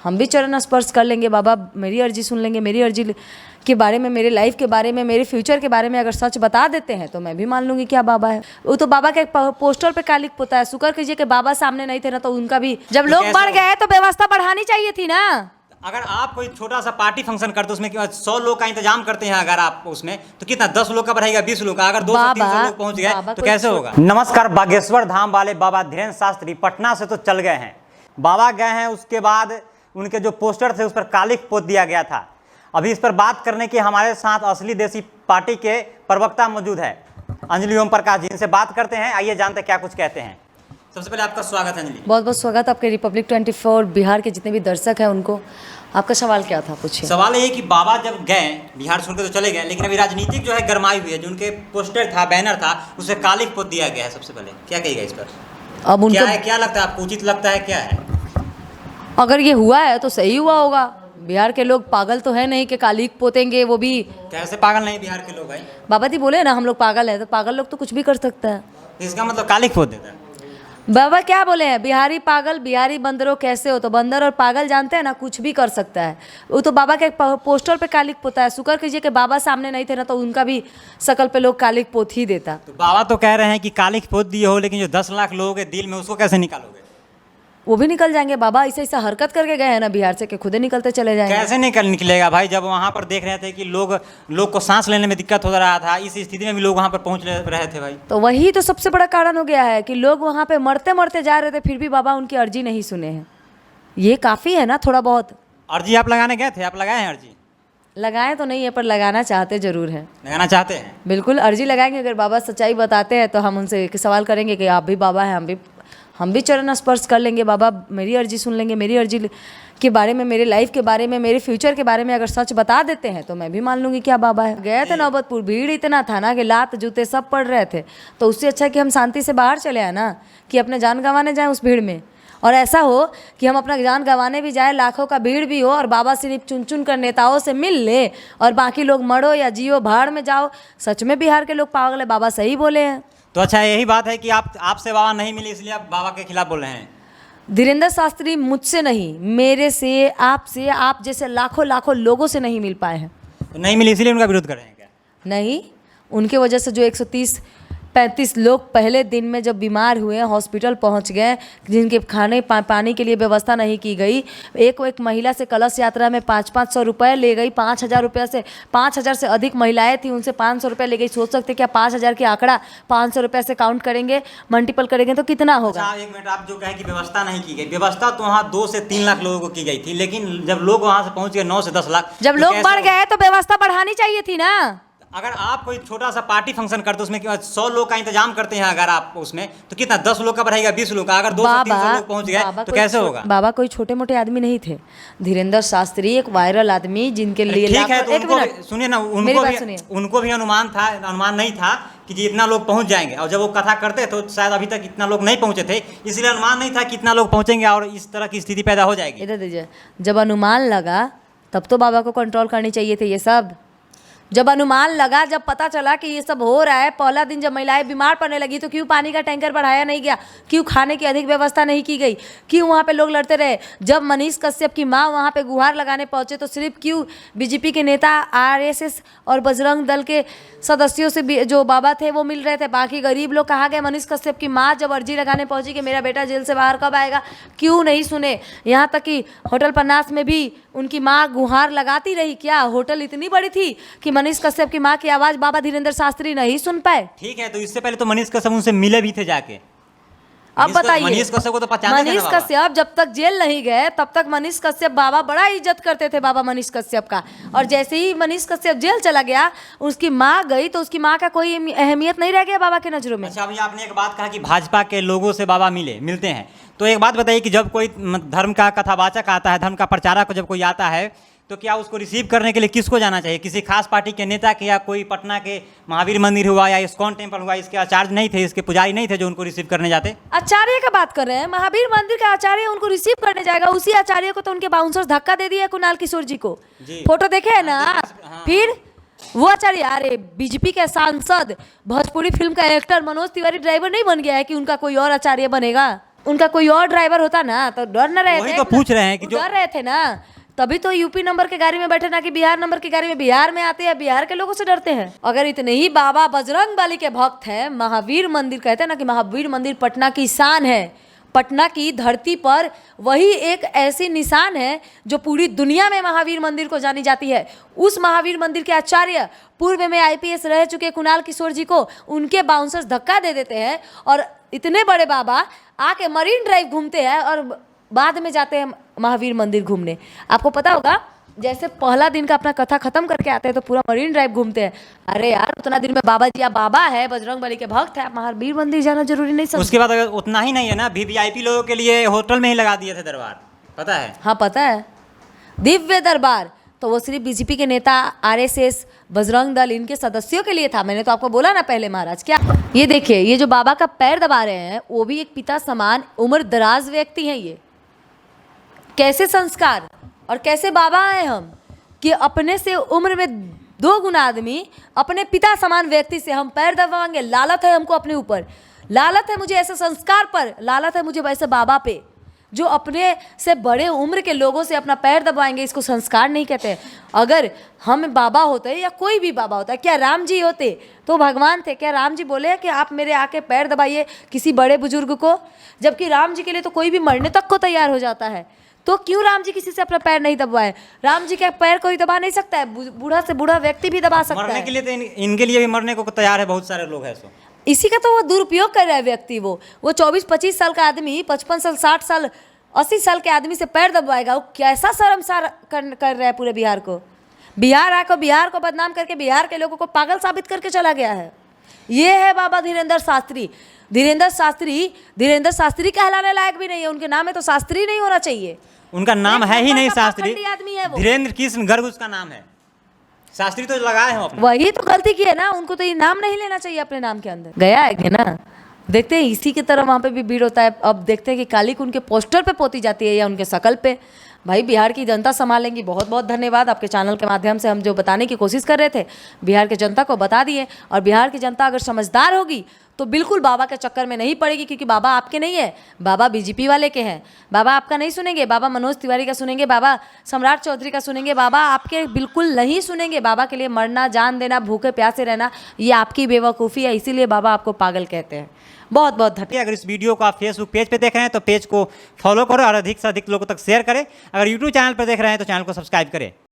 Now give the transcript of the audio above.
हम भी चरण स्पर्श कर लेंगे बाबा, मेरी अर्जी सुन लेंगे, मेरी अर्जी के बारे में, मेरे लाइफ के बारे में, मेरे फ्यूचर के बारे में अगर सच बता देते हैं तो मैं भी मान लूंगी क्या बाबा है। वो तो बाबा के पोस्टर पे कालिक पोता है। शुक्र कीजिए कि बाबा सामने नहीं थे ना तो उनका भी जब लोग बढ़ गए तो व्यवस्था बढ़ानी चाहिए थी ना। अगर आप कोई छोटा सा पार्टी फंक्शन करते उसमें 100 लोग का इंतजाम करते हैं, अगर आप उसमें तो कितना 10 लोग का बढ़ेगा, 20 लोग का, अगर 200-300 लोग पहुंच गए तो कैसे होगा। नमस्कार, बागेश्वर धाम वाले बाबा धीरेन्द्र शास्त्री पटना से तो चल गए हैं। बाबा गए हैं, उसके बाद उनके जो पोस्टर थे उस पर कालिक पोत दिया गया था। अभी इस पर बात करने के हमारे साथ असली देसी पार्टी के प्रवक्ता मौजूद है, अंजलि ओम प्रकाश जी। इनसे बात करते हैं, आइए जानते क्या कुछ कहते हैं। सबसे पहले आपका स्वागत है अंजलि। बहुत बहुत स्वागत आपके रिपब्लिक 24 बिहार के जितने भी दर्शक हैं उनको। आपका सवाल क्या था, पूछिए। सवाल ये कि बाबा जब गए बिहार छोड़कर तो चले गए, लेकिन अभी राजनीतिक जो है गरमाई हुई है। जो उनके पोस्टर था, बैनर था, उसे कालिक पोत दिया गया है। सबसे पहले क्या कहिएगा इस पर? अब उनको क्या लगता है आपको, उचित लगता है, क्या है? अगर ये हुआ है तो सही हुआ होगा। बिहार के लोग पागल तो है नहीं कि कालिक पोतेंगे, वो भी। कैसे पागल नहीं बिहार के लोग भाई? बाबा जी बोले ना हम लोग पागल है, तो पागल लोग तो कुछ भी कर सकता है। इसका मतलब कालिक पोत देता है। बाबा क्या बोले हैं, बिहारी पागल बिहारी बंदरों कैसे हो, तो बंदर और पागल जानते हैं ना, कुछ भी कर सकता है। वो तो बाबा के पोस्टर पे कालिक पोता है। शुक्र कीजिए कि बाबा सामने नहीं थे ना तो उनका भी शकल पे लोग कालिक पोत ही देता। तो बाबा तो कह रहे हैं कि कालिक पोत दिए हो, लेकिन जो 10 लाख लोगों के दिल में उसको कैसे निकालोगे? वो भी निकल जाएंगे। बाबा ऐसा हरकत करके गए हैं ना बिहार से कि खुद ही निकलते चले जाएंगे। कैसे निकलेगा भाई? जब वहाँ पर देख रहे थे कि लोग को सांस लेने में दिक्कत हो रहा था, इस स्थिति में भी लोग वहाँ पर पहुँच रहे थे भाई। तो वही तो सबसे बड़ा कारण हो गया है कि लोग वहाँ पे मरते मरते जा रहे थे, फिर भी बाबा उनकी अर्जी नहीं सुने हैं। ये काफ़ी है ना थोड़ा बहुत। अर्जी आप लगाने गए थे? आप लगाए हैं अर्जी? लगाए तो नहीं है पर लगाना चाहते जरूर हैं। लगाना चाहते हैं? बिल्कुल अर्जी लगाएंगे। अगर बाबा सच्चाई बताते हैं तो हम उनसे सवाल करेंगे कि आप भी बाबा हैं, हम भी चरण स्पर्श कर लेंगे बाबा, मेरी अर्जी सुन लेंगे, मेरी अर्जी के बारे में, मेरे लाइफ के बारे में, मेरे फ्यूचर के बारे में अगर सच बता देते हैं तो मैं भी मान लूंगी क्या बाबा है। गए थे नौबतपुर, भीड़ इतना था ना कि लात जूते सब पड़ रहे थे। तो उससे अच्छा कि हम शांति से बाहर चले आए ना, कि अपने जान गंवाने जाएँ उस भीड़ में। और ऐसा हो कि हम अपना जान गंवाने भी जाए, लाखों का भीड़ भी हो, और बाबा सिर्फ चुन चुन कर नेताओं से मिल ले और बाकी लोग मरो या जियो भाड़ में जाओ। सच में बिहार के लोग पागल है, बाबा सही बोले हैं। तो अच्छा, यही बात है कि आपसे बाबा नहीं मिले इसलिए आप बाबा के खिलाफ बोल रहे हैं? धीरेन्द्र शास्त्री मुझसे नहीं, मेरे से, आपसे, आप जैसे लाखों लाखों लोगों से नहीं मिल पाए हैं। तो नहीं मिले इसीलिए उनका विरोध कर रहे हैं क्या? नहीं, उनके वजह से जो 130-35 लोग पहले दिन में जब बीमार हुए, हॉस्पिटल पहुंच गए, जिनके खाने पानी के लिए व्यवस्था नहीं की गई। एक महिला से कलश यात्रा में 500-500 रुपये ले गई। 5,000 रुपये से 5,000 से अधिक महिलाएं थी, उनसे 500 रुपये ले गई। सोच सकते क्या 5,000 की आंकड़ा 500 रुपये से काउंट करेंगे, मल्टीपल करेंगे तो कितना होगा? अच्छा, एक मिनट, आप जो कहें कि व्यवस्था नहीं की गई, व्यवस्था तो वहाँ 2 से 3 लाख लोगों को की गई थी, लेकिन जब लोग वहाँ से पहुँच गए 9 से 10 लाख, जब लोग बढ़ गए तो व्यवस्था बढ़ानी चाहिए थी ना। अगर आप कोई छोटा सा पार्टी फंक्शन करते उसमें 100 लोग का इंतजाम करते हैं, अगर आप उसमें तो कितना 10 लोग का बढ़ेगा, 20 लोग का, अगर 200-300 लोग पहुंच गए तो कैसे होगा? बाबा कोई छोटे मोटे आदमी नहीं थे। धीरेन्द्र शास्त्री एक वायरल आदमी, जिनके लिए ठीक है, तो सुनिए ना, उनको भी अनुमान नहीं था कि जी इतना लोग पहुंच जाएंगे। और जब वो कथा करते तो शायद अभी तक इतना लोग नहीं पहुंचे थे, इसलिए अनुमान नहीं था कि इतना लोग पहुंचेंगे और इस तरह की स्थिति पैदा हो जाएगी। इधर दीजिए, जब अनुमान लगा तब तो बाबा को कंट्रोल करनी चाहिए थे ये सब। जब अनुमान लगा, जब पता चला कि ये सब हो रहा है, पहला दिन जब महिलाएं बीमार पड़ने लगी तो क्यों पानी का टैंकर बढ़ाया नहीं गया? क्यों खाने की अधिक व्यवस्था नहीं की गई? क्यों वहाँ पे लोग लड़ते रहे? जब मनीष कश्यप की माँ वहाँ पे गुहार लगाने पहुँचे तो सिर्फ क्यों बीजेपी के नेता, आरएसएस और बजरंग दल के सदस्यों से भी जो बाबा थे वो मिल रहे थे, बाकी गरीब लोग कहाँ गए? मनीष कश्यप की माँ जब अर्जी लगाने पहुँची कि मेरा बेटा जेल से बाहर कब आएगा, क्यों नहीं सुने? यहाँ तक कि होटल पन्नास में भी उनकी माँ गुहार लगाती रही। क्या होटल इतनी बड़ी थी कि मनीष कश्यप की माँ की आवाज बाबा धीरेन्द्र शास्त्री नहीं सुन पाए? ठीक है, तो इससे पहले तो मनीष कश्यप उनसे मिले भी थे जाके। अब बताइए, मनीष कश्यप को तो पहचानते थे ना मनीष बाबा। कश्यप जब तक जेल नहीं गए तब तक मनीष कश्यप बाबा बड़ा इज्जत करते थे, बाबा मनीष कश्यप का। और जैसे ही मनीष कश्यप जेल चला गया, उसकी माँ गई तो उसकी माँ का कोई अहमियत नहीं रह गया बाबा की नजरों में। अच्छा, अभी आपने एक बात कहा कि भाजपा के लोगों से बाबा मिलते हैं, तो एक बात बताइए कि जब कोई धर्म का कथावाचक आता है, धर्म का प्रचारक जब कोई आता है, तो क्या उसको रिसीव करने के लिए किसको जाना चाहिए? किसी खास पार्टी के नेता के, या कोई पटना के महावीर मंदिर हुआ या इस्कॉन टेम्पल हुआ, इसके आचार्य नहीं थे, इसके पुजारी नहीं थे जो उनको रिसीव करने जाते? आचार्य का बात कर रहे हैं, महावीर मंदिर का आचार्य उनको रिसीव करने जाएगा। उसी आचार्य को तो उनके बाउंसर्स धक्का दे दिया कुणाल किशोर जी को। फोटो देखे है ना? फिर वो आचार्य, अरे बीजेपी के सांसद, भोजपुरी फिल्म का एक्टर मनोज तिवारी ड्राइवर नहीं बन गया है कि उनका कोई और आचार्य बनेगा? उनका कोई और ड्राइवर होता ना तो डर न रहे वही थे। तो पूछ रहे हैं कि जो डर रहे थे ना, तभी तो यूपी नंबर के गाड़ी में बैठे ना कि बिहार नंबर की गाड़ी में। बिहार में आते हैं, बिहार के लोगों से डरते हैं। अगर इतने ही बाबा बजरंग बली के भक्त हैं, महावीर मंदिर कहते हैं ना कि महावीर मंदिर पटना की शान है, पटना की धरती पर वही एक ऐसी निशान है जो पूरी दुनिया में महावीर मंदिर को जानी जाती है। उस महावीर मंदिर के आचार्य पूर्व में आईपीएस रह चुके कुणाल किशोर जी को उनके बाउंसर्स धक्का दे देते हैं और इतने बड़े बाबा आके मरीन ड्राइव घूमते हैं और बाद में जाते हैं महावीर मंदिर घूमने। आपको पता होगा जैसे पहला दिन का अपना कथा खत्म करके आते हैं तो पूरा मरीन ड्राइव घूमते हैं। अरे यार उतना दिन में बाबा जी, आप बाबा है, बजरंग बली के भक्त है, आप महावीर मंदिर जाना जरूरी नहीं समझ। उसके बाद अगर उतना ही नहीं है ना, वीवीआईपी लोगों के लिए होटल में ही लगा दिए थे दरबार, पता है? हाँ पता है, दिव्य दरबार तो वो सिर्फ बीजेपी के नेता, आरएसएस, बजरंग दल, इनके सदस्यों के लिए था। मैंने तो आपको बोला ना पहले महाराज। क्या ये देखिए, ये जो बाबा का पैर दबा रहे हैं वो भी एक पिता समान उम्र दराज व्यक्ति हैं। ये कैसे संस्कार और कैसे बाबा हैं हम कि अपने से उम्र में 2 गुना आदमी अपने पिता समान व्यक्ति से हम पैर दबाएंगे। लालत है हमको अपने ऊपर, लालत है मुझे ऐसे संस्कार पर, लालत है मुझे वैसे बाबा पे जो अपने से बड़े उम्र के लोगों से अपना पैर दबाएंगे। इसको संस्कार नहीं कहते। अगर हम बाबा होते या कोई भी बाबा होता, क्या राम जी होते तो भगवान थे? क्या राम जी बोले कि आप मेरे आके पैर दबाइए किसी बड़े बुजुर्ग को? जबकि राम जी के लिए तो कोई भी मरने तक को तैयार हो जाता है। तो क्यों राम जी किसी से अपना पैर नहीं दबाए? राम जी के पैर कोई दबा नहीं सकता है, बूढ़ा से बूढ़ा व्यक्ति भी दबा सकता है। मरने के लिए तो इनके लिए भी मरने को तैयार है, बहुत सारे लोग हैं। सो इसी का तो वो दुरुपयोग कर रहा है व्यक्ति। वो 24-25 साल का आदमी 55 साल 60 साल 80 साल के आदमी से पैर दबाएगा। वो कैसा शर्मसार कर रहा है पूरे बिहार को। बिहार को बदनाम करके बिहार के लोगों को पागल साबित करके चला गया है। ये है बाबा धीरेन्द्र शास्त्री। धीरेन्द्र शास्त्री कहलाने लायक भी नहीं है। उनके नाम में तो शास्त्री नहीं होना चाहिए। उनका नाम है ही नहीं शास्त्री, आदमी है वो। धीरेन्द्र कृष्ण गर्ग उसका नाम है, शास्त्री तो लगाए हैं अपने। वही तो गलती की है ना, उनको तो ये नाम नहीं लेना चाहिए अपने नाम के अंदर। गया है ना, देखते हैं इसी की तरह वहाँ पे भी भीड़ होता है। अब देखते हैं कि कालिक उनके पोस्टर पे पोती जाती है या उनके शकल पे। भाई बिहार की जनता संभालेंगी। बहुत बहुत धन्यवाद। आपके चैनल के माध्यम से हम जो बताने की कोशिश कर रहे थे बिहार की जनता को बता दिए। और बिहार की जनता अगर समझदार होगी तो बिल्कुल बाबा के चक्कर में नहीं पड़ेगी, क्योंकि बाबा आपके नहीं है, बाबा बीजेपी वाले के हैं। बाबा आपका नहीं सुनेंगे, बाबा मनोज तिवारी का सुनेंगे, बाबा सम्राट चौधरी का सुनेंगे। बाबा आपके बिल्कुल नहीं सुनेंगे। बाबा के लिए मरना, जान देना, भूखे प्यासे रहना, ये आपकी बेवकूफ़ी है। इसीलिए बाबा आपको पागल कहते हैं। बहुत बहुत धन्यवाद। अगर इस वीडियो को आप फेसबुक पेज पे देख रहे हैं तो पेज को फॉलो करो और अधिक से अधिक लोगों तक शेयर करें। अगर यूट्यूब चैनल पर देख रहे हैं तो चैनल को सब्सक्राइब करें।